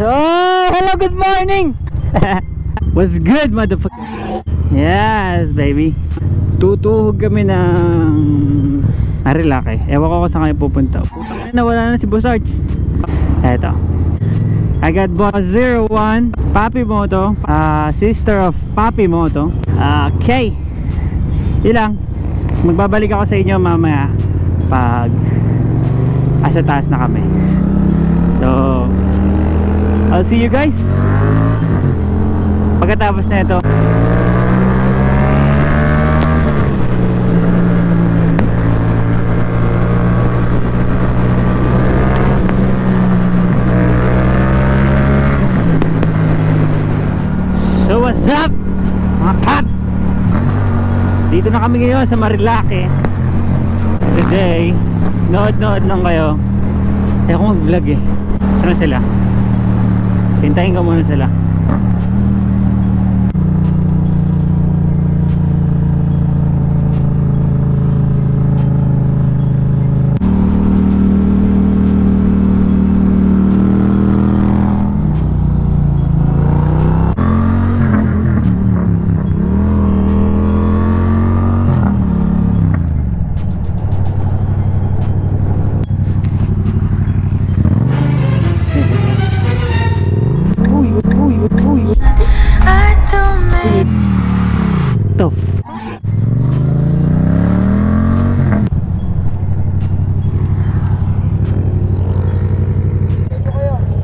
Oh, hello, good morning. What's good, motherfucker? Yes, baby. Tutuhog kami ng Marilake. Ewan ko kung saan kayo pupunta. Putang ina, wala na si Boss Arch. Eto, I got Boss 01, Papi Moto, sister of Papi Moto, Kay. Ilang magbabalik ako sa inyo mamaya pag asa taas na kami. So I'll see you guys pagkatapos na ito. So what's up mga paps? Dito na kami ngayon sa Marilake. Today nood lang kayo. Ayaw ko mag-vlog eh. Saan sila? Hintayin ko muna sila.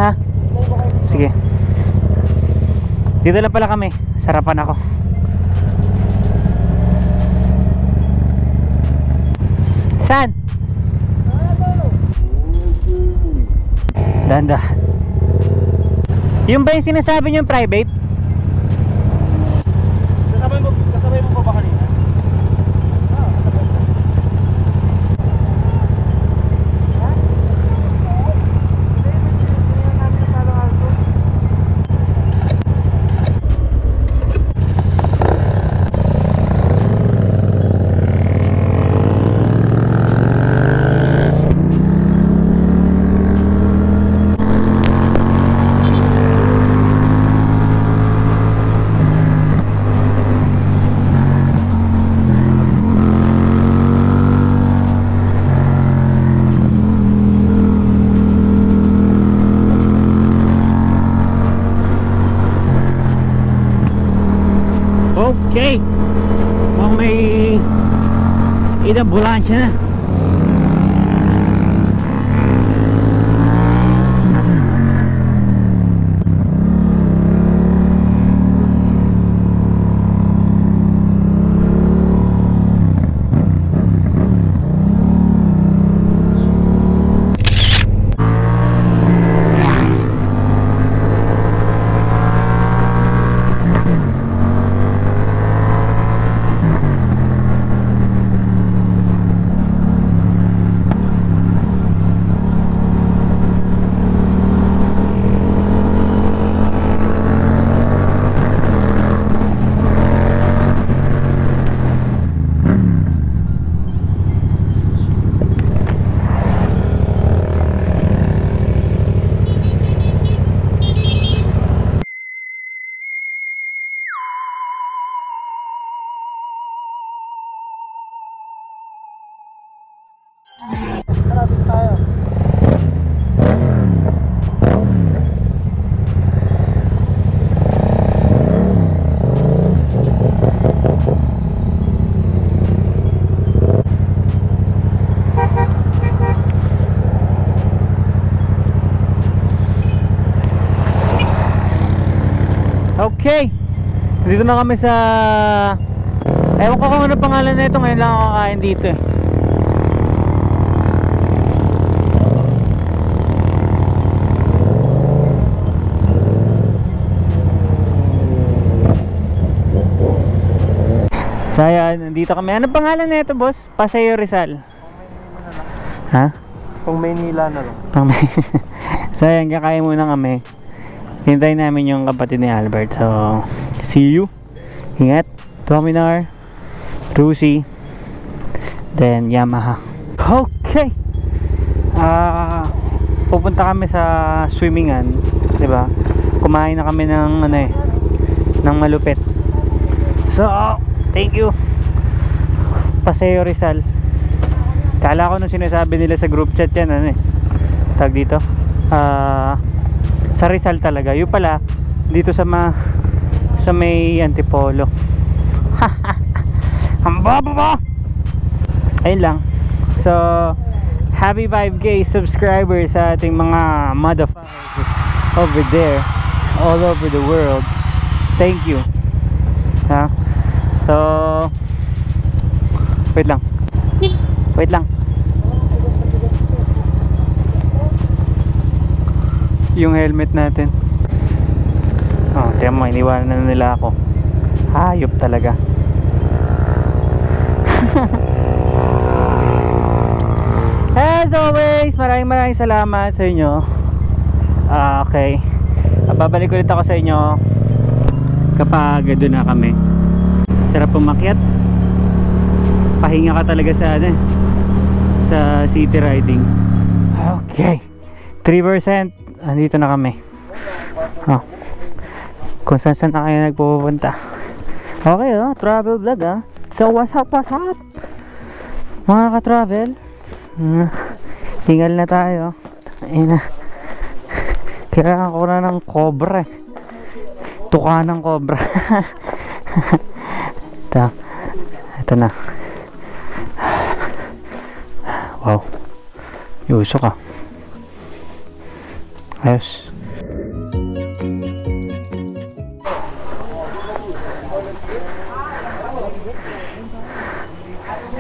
Ha? Sige. Dito lang pala kami. Sarapan ako. Saan? Dahan-dahan. Yung ba yung sinasabi nyo yung private? Kasabay mo pa ba kanina? Okay. Mukhang may inambulansya na. Malapit tayo. Okay. Dito na kami sa... Ewan ko kung ano pangalan na ito. Ngayon lang ako kakain dito eh. So ayan, nandito kami. Ano pangalan na ito, boss? Paseo Rizal. Ha? Pang Maynila na lang. So ayan, kakain muna kami. Hintayin namin yung kapatid ni Albert. So, see you. Ingat. Dominar, Rusi, then Yamaha. Okay. Pupunta kami sa swimmingan. 'di ba? Kumain na kami ng ano eh, ng malupit. So, thank you Paseo Rizal. Kala ko nung sinasabi nila sa group chat yan, ano eh, tag dito, sa Rizal talaga. Yung pala, dito sa may Antipolo. Ang baba ba? Ayun lang. So, happy 5K subscribers sa ating mga motherfuckers over there, all over the world. Thank you. Ha? So, wait lang. Yung helmet natin. Tiyan mo, iniwanan na nila ako. Hayop talaga. As always, maraming salamat sa inyo. Okay, babalik ulit ako sa inyo kapag doon na kami. Sarap umakyat. Pahinga ka talaga sa sa city riding. Okay, 3%. Andito na kami. Kung saan na kayo nagpupunta. Okay, travel vlog. So what's up mga ka-travel. Tingal na tayo. Kailangan ko na ng cobra eh. Tuka ng cobra. Ito na. Wow, yuso ka. Ayos.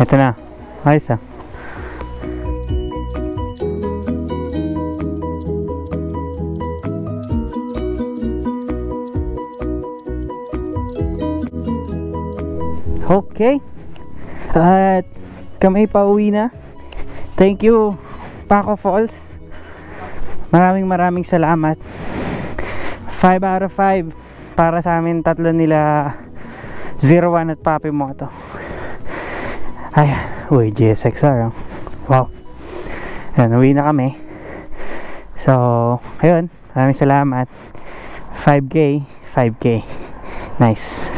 Ito na. Ayos ah. Okay. At kami pauwi na. Thank you Paco Falls. Maraming salamat. 5 out of 5 para sa amin tatlo nila 01 at Papi Moto. Ay, uy, GSXR. Wow. Ayan, uwi na kami. So, ayun, maraming salamat. 5K. Nice.